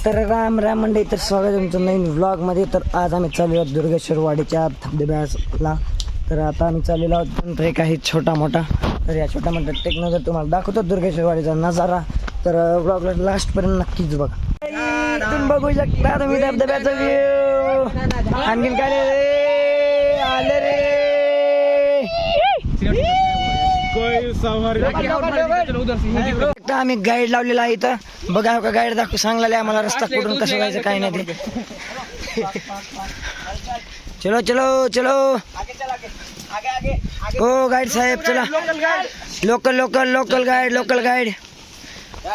तर राम राम मंडळी, तर स्वागत आहे तुमचं नवीन व्लॉगमध्ये. तर आज आम्ही चाललेलो आहोत दुर्गेश्वर वाडीच्या धबधब्याला. तर आता आम्ही चाललेलो आहोत, पण ट्रेक आहे छोटा मोठा. तर या छोट्या मोठ्या ट्रेकनं जर तुम्हाला दाखवतो दुर्गेश्वर वाडीचा नजारा, तर व्लॉगला लास्टपर्यंत नक्कीच बघा. तुम्ही बघू शकता तुम्ही धबधब्याचा व्ह्यू. आणखीन काय रे आले रे. आम्ही गाईड लावलेला आहे इथं, बघा का गाईड दाखवू सांगलेला आम्हाला रस्ता कुठून कसं जायचं काही नाही ते. चलो चलो चलो हो गाईड साहेब, चला. Local local local guide, local guide.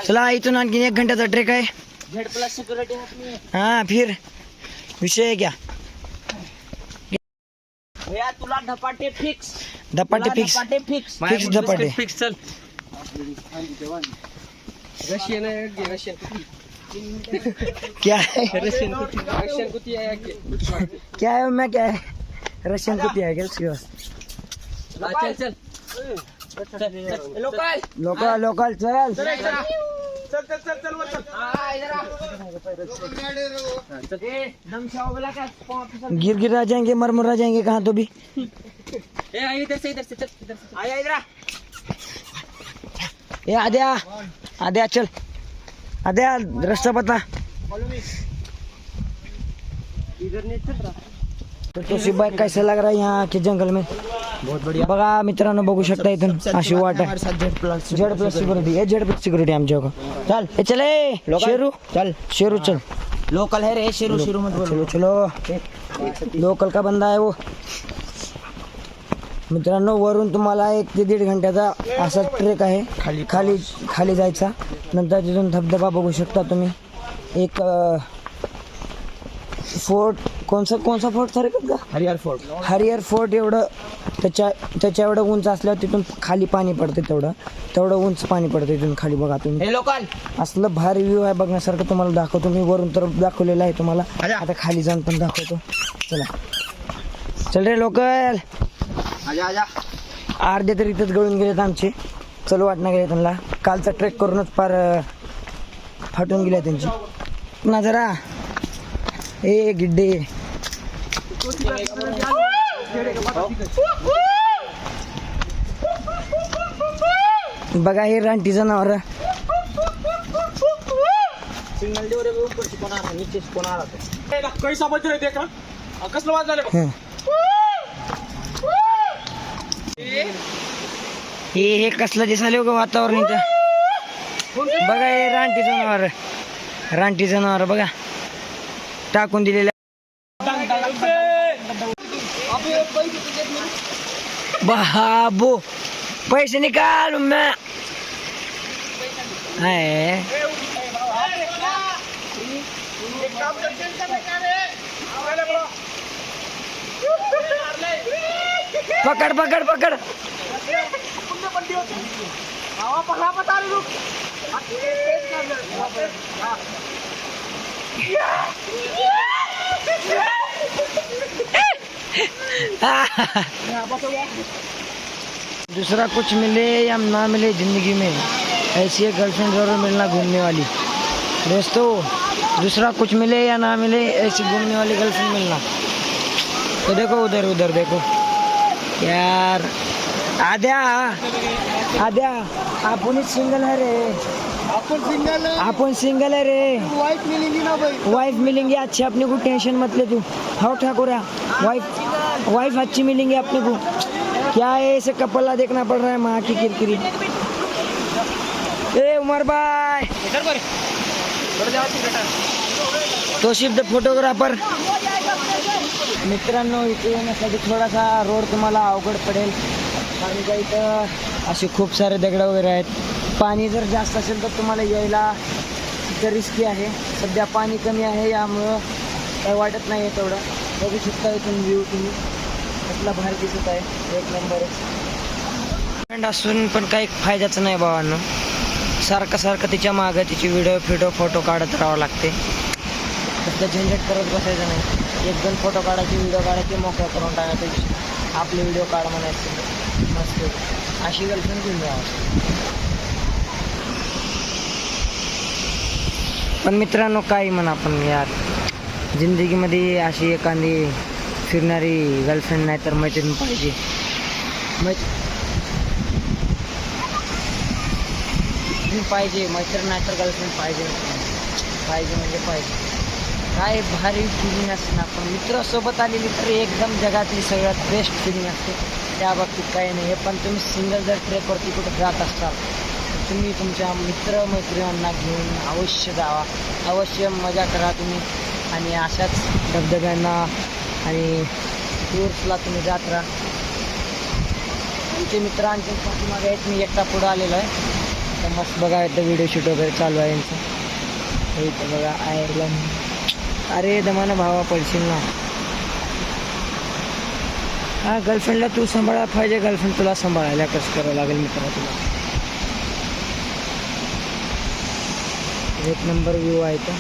चला, इथून आणखीन 1 घंट्याचा ट्रेक आहे. हाँ फिर विषय है क्या भैया, तुला धपाटे फिक्स. धपाटे फिक्स फिक्स. फिक्स धपाटे फिक्स. चल. रशियन है, रशियन क्या है? रशियन कुती है. क्या है मैं, क्या है रशियन कुत्ती है क्या उसके पास? चल चल लोकल लोकल लोकल चल. गिर गिर आ जाएंगे, मर मर आ जाएंगे कहाँ तो भी. इधर से चल. आया इधर. ये आद्या आद्या चल, आद्या रास्ता बता. इधर नहीं चल रहा. तो शिबाई कैसा लग रहा है यहाँ के जंगल में? बहुत बढ़िया. बघा मित्रांनो, बघू शकता इथून अशी वाट आहे. झेड प्लस सिक्युरिटी आहे, झेड प्लस सिक्युरिटी आमच्या. चल हे चले शेरू, चल शेरू चल. लोकल है रे, शेरू शेरू मत बोलो. चलो चलो, लोकल का बंदा आहे वो. मित्रांनो, वरून तुम्हाला 1 ते 1.5 घंट्याचा असा ट्रेक आहे. खाली खाली खाली जायचा. नंतर तिथून धबधबा बघू शकता तुम्ही. एक फोर्ट, कोणसा फोर्ट सर का? हरिहर फोर्ट. हरिहर फोर्ट एवढं त्याच्या एवढं उंच असल्यावर तिथून खाली पाणी पडते. तेवढं उंच पाणी पडते तिथून खाली. बघा तुम्ही, हे लोकल असलं भारी व्ह्यू आहे बघण्यासारखं. तुम्हाला दाखवतो मी, वरून तर दाखवलेलं आहे तुम्हाला, आता खाली जाऊन पण दाखवतो. चला चल रे लोकल. आजा आजा. अर्धे तर इथंच गळून गेलेत आमचे. चल वाटणं गेले त्यांना. कालचा ट्रेक करूनच फार फाटून गेल्या त्यांची ना जरा. ए गिड्डे, बघा हे रानटी जनावर. सिग्नल देऊ रे, ऊपर से कोण आला, नीचे से कोण आला. कैसा बज रे, देख ना कसलं वाज झालं. हे कसलं दिसायला हो वातावरण इथं. बघा हे रानटी जनावर बघा टाकून दिलेलं. बाबू पैसे निकाल मैं है. पकड़ पकड़ पकड़. दूसरा कुछ मिले या ना मिले जिंदगी में, ऐसी एक गर्लफ्रेंड जरूर मिलना घूमने वाली. दोस्तों, दूसरा कुछ मिले या ना मिले, ऐसी घूमने वाली गर्लफ्रेंड मिलना. तो देखो उधर उधर देखो यार. आद्या आद्या, आपण सिंगल है रे. अपन सिंगल है रे. वाइफ मिलेंगी ना भाई. वाइफ मिलेंगी अच्छी, अपने को टेंशन मत ले तू. हाँ ठाकुर, वाइफ अच्छी मिलेंगी अपने को. क्या है, ऐसे कपल देखना पड़ रहा है माँ की किरकिरी. ए उमर भाई, तो शिफ्ट फोटोग्राफर. मित्रांनो, इथे येण्यासाठी थोडासा रोड तुम्हाला अवघड पडेल, कारण का इथं असे खूप सारे दगड वगैरे आहेत. पाणी जर जास्त असेल तर तुम्हाला यायला इथं रिस्की आहे. सध्या पाणी कमी आहे, यामुळं काही वाटत नाही आहे तेवढं. बघू शकता इथून व्ह्यू तुम्ही, कसला भारी दिसत आहे, 1 नंबर. फ्रेंड असून पण काही फायद्याचं नाही भावांनो. सारखं तिच्या मागं तिची व्हिडिओ फोटो काढत राहावं लागते. फक्त झंझट करत बसायचं नाही. 1-2 फोटो काढायचे, व्हिडिओ काढायचे, मोकळं करून टाकायचे. आपले व्हिडिओ काढ म्हणायचे मस्त. अशी गर्लफ्रेंड घेऊन यावं. पण मित्रांनो काही म्हणा पण यार, जिंदगीमध्ये अशी एखादी फिरणारी गर्लफ्रेंड नाही तर मैत्रीण पाहिजे. पाहिजे मैत्रीण नाही तर गर्लफ्रेंड पाहिजे. पाहिजे म्हणजे पाहिजे. काय भारी फिलिंग असते ना, पण मित्रासोबत आलेली तर एकदम जगातली सगळ्यात बेस्ट फिलिंग असते. त्या बाबतीत काही नाही. पण तुम्ही सिंगल जर ट्रेकवरती कुठं जात असाल तर तुम्ही तुमच्या मित्रमैत्रिणींना घेऊन अवश्य जावा, अवश्य मजा करा तुम्ही. आणि अशाच धबधब्यांना आणि टूर्सला तुम्ही जात राहा. आमचे मित्र आमच्या पाठीमागे आहेत, मी एकटा पुढं आलेलो आहे. तर मस्त बघा इथं व्हिडिओ शूट वगैरे चालू आहे यांचं. इथं बघा आयर्लंड. अरे दमानं भावा पडशील ना. हा गर्लफ्रेंडला तू सांभाळा पाहिजे, गर्लफ्रेंड तुला सांभाळायला कसं करावं लागेल मित्रा तुला. एक नंबर व्ह्यू आहे तो.